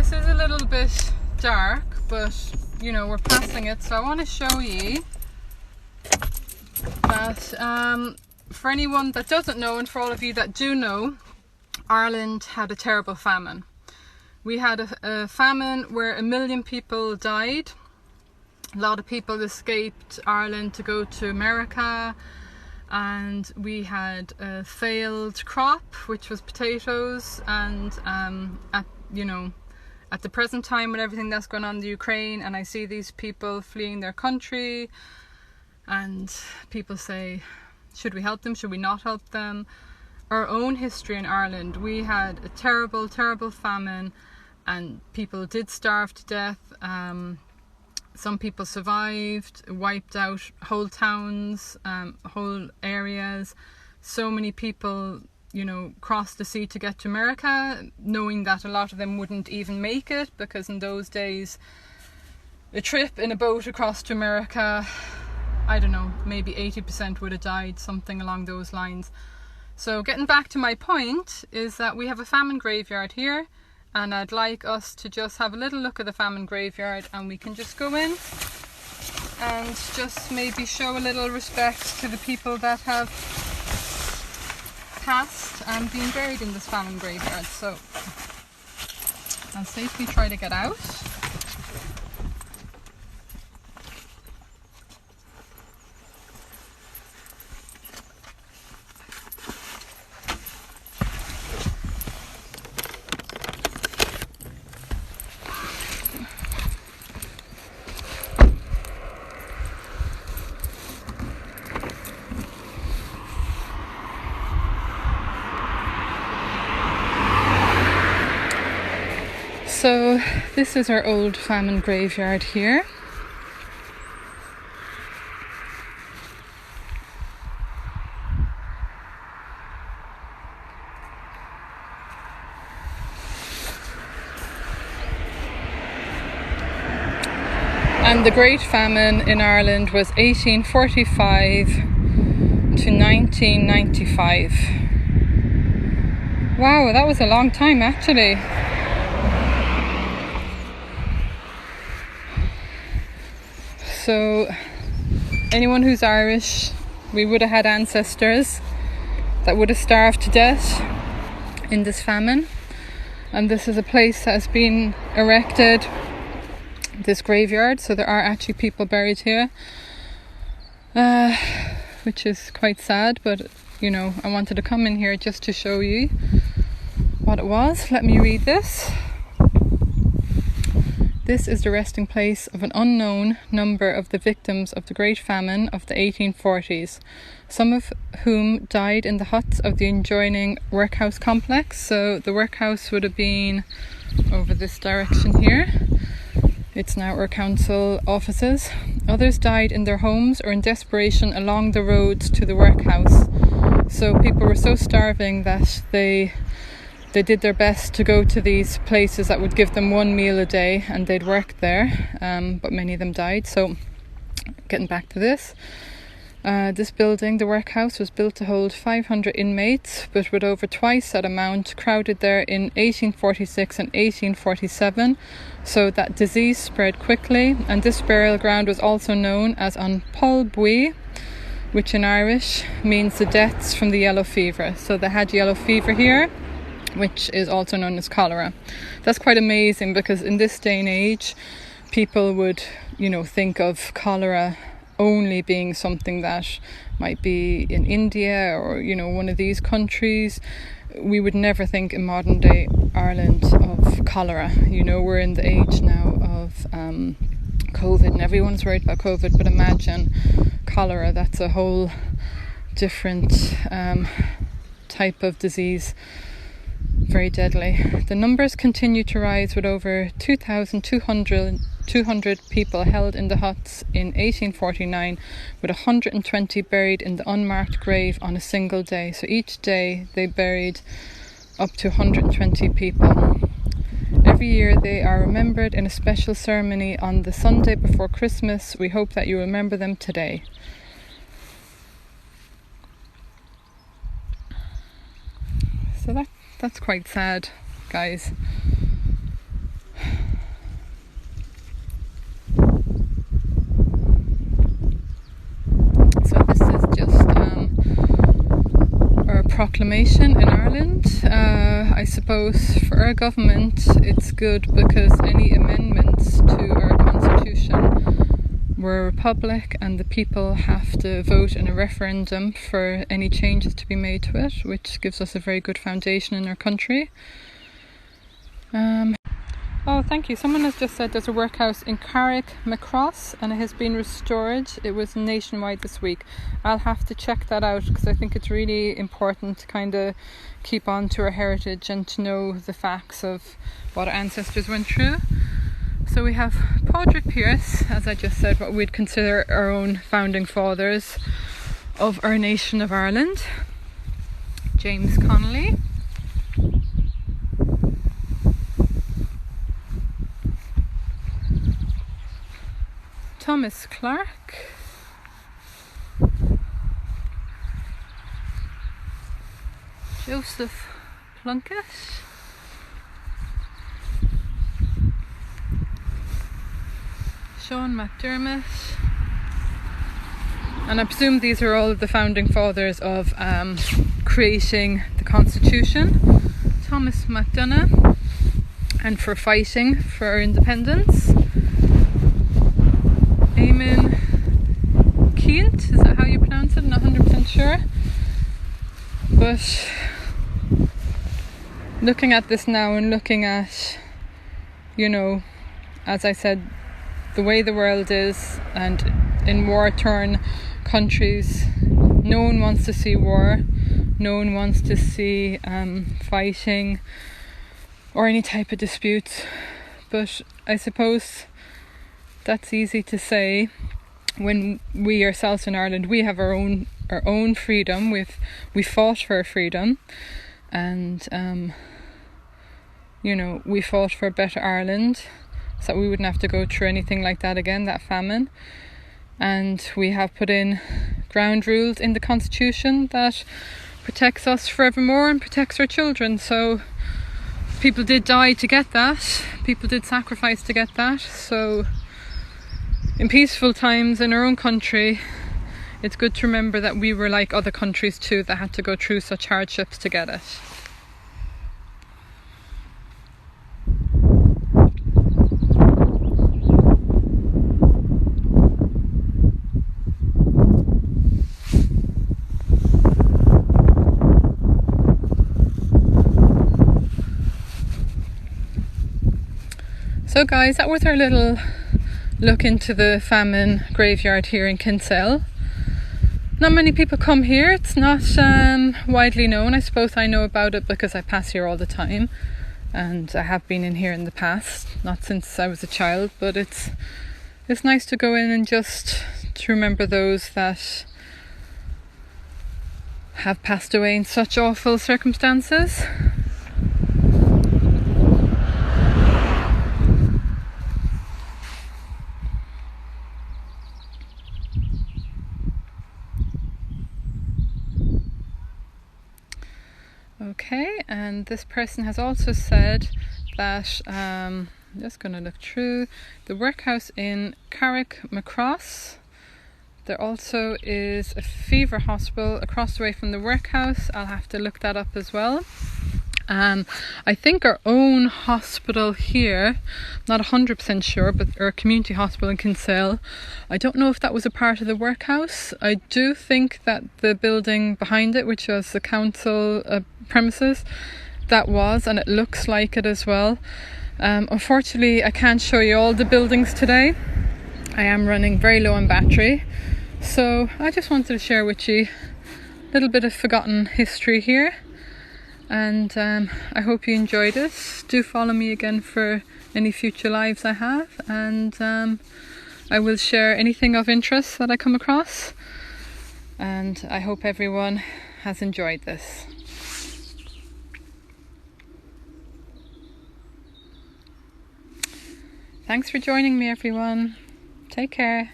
this is a little bit dark, but you know, we're passing it, so I want to show you that for anyone that doesn't know, and for all of you that do know, Ireland had a terrible famine. We had a famine where 1 million people died. A lot of people escaped Ireland to go to America, and we had a failed crop, which was potatoes. And at the present time, with everything that's going on in the Ukraine, and I see these people fleeing their country, and people say, should we help them, should we not help them? Our own history in Ireland, we had a terrible, terrible famine, and people did starve to death. Some people survived, wiped out whole towns, whole areas. So many people, you know, crossed the sea to get to America, knowing that a lot of them wouldn't even make it, because in those days, a trip in a boat across to America, I don't know, maybe 80% would have died, something along those lines. So getting back to my point is that we have a famine graveyard here, and I'd like us to just have a little look at the famine graveyard, and we can just go in and just maybe show a little respect to the people that have passed and been buried in this famine graveyard. So I'll safely try to get out. So this is our old famine graveyard here. And the Great Famine in Ireland was 1845 to 1995. Wow, that was a long time actually. So anyone who's Irish, we would have had ancestors that would have starved to death in this famine. And this is a place that has been erected, this graveyard, so there are actually people buried here, which is quite sad, but you know, I wanted to come in here just to show you what it was. Let me read this. This is the resting place of an unknown number of the victims of the Great Famine of the 1840s, some of whom died in the huts of the adjoining workhouse complex. So the workhouse would have been over this direction here. It's now our council offices. Others died in their homes or in desperation along the roads to the workhouse. So people were so starving that they did their best to go to these places that would give them one meal a day, and they'd work there, but many of them died. So getting back to this, this building, the workhouse, was built to hold 500 inmates, but with over twice that amount crowded there in 1846 and 1847, so that disease spread quickly. And this burial ground was also known as An Poll Bui, which in Irish means the deaths from the yellow fever. So they had yellow fever here, which is also known as cholera. That's quite amazing, because in this day and age, people would, you know, think of cholera only being something that might be in India or, you know, one of these countries. We would never think in modern day Ireland of cholera. You know, we're in the age now of COVID, and everyone's worried about COVID, but imagine cholera. That's a whole different type of disease. Very deadly. The numbers continue to rise, with over 2,200 people held in the huts in 1849, with 120 buried in the unmarked grave on a single day. So each day they buried up to 120 people. Every year they are remembered in a special ceremony on the Sunday before Christmas. We hope that you remember them today. So that's quite sad, guys. proclamation in Ireland. I suppose for our government it's good because any amendments to our constitution we're a republic and the people have to vote in a referendum for any changes to be made to it, which gives us a very good foundation in our country. Oh, thank you. Someone has just said there's a workhouse in ʻɡɔɾЫng and it has been restored. It was nationwide this week. I'll have to check that out because I think it's really important to kind of keep on to our heritage and to know the facts of what our ancestors went through. So we have Padraig Pearse, as I just said, what we'd consider our own founding fathers of our nation of Ireland. James Connolly. Thomas Clark, Joseph Plunkett, Sean McDermott, and I presume these are all of the founding fathers of creating the Constitution. Thomas MacDonagh, and for fighting for our independence. ʻmዀoːʰint, is that how you pronounce it? I'm not 100% sure. But looking at this now and looking at, you know, as I said, the way the world is, and in war-torn countries, no one wants to see war, no one wants to see fighting or any type of disputes. But I suppose that's easy to say when we ourselves in Ireland, we have our own freedom. We fought for our freedom, and you know, we fought for a better Ireland so that we wouldn't have to go through anything like that again, that famine. And we have put in ground rules in the Constitution that protects us forevermore and protects our children. So people did die to get that, people did sacrifice to get that. So in peaceful times in our own country, it's good to remember that we were like other countries too that had to go through such hardships to get it. So guys, that was our little look into the famine graveyard here in Kinsale. Not many people come here. It's not widely known. I suppose I know about it because I pass here all the time, and I have been in here in the past, not since I was a child, but it's nice to go in and just to remember those that have passed away in such awful circumstances. Okay, and this person has also said that, I'm just going to look through, the workhouse in ʻɡɔɾЫng. There also is a fever hospital across the way from the workhouse. I'll have to look that up as well. I think our own hospital here, not 100% sure, but our community hospital in Kinsale, I don't know if that was a part of the workhouse. I do think that the building behind it, which was the council premises, that was, and it looks like it as well. Unfortunately, I can't show you all the buildings today. I am running very low on battery, so I just wanted to share with you a little bit of forgotten history here. And I hope you enjoyed it. Do follow me again for any future lives I have, and I will share anything of interest that I come across, and I hope everyone has enjoyed this. Thanks for joining me, everyone. Take care.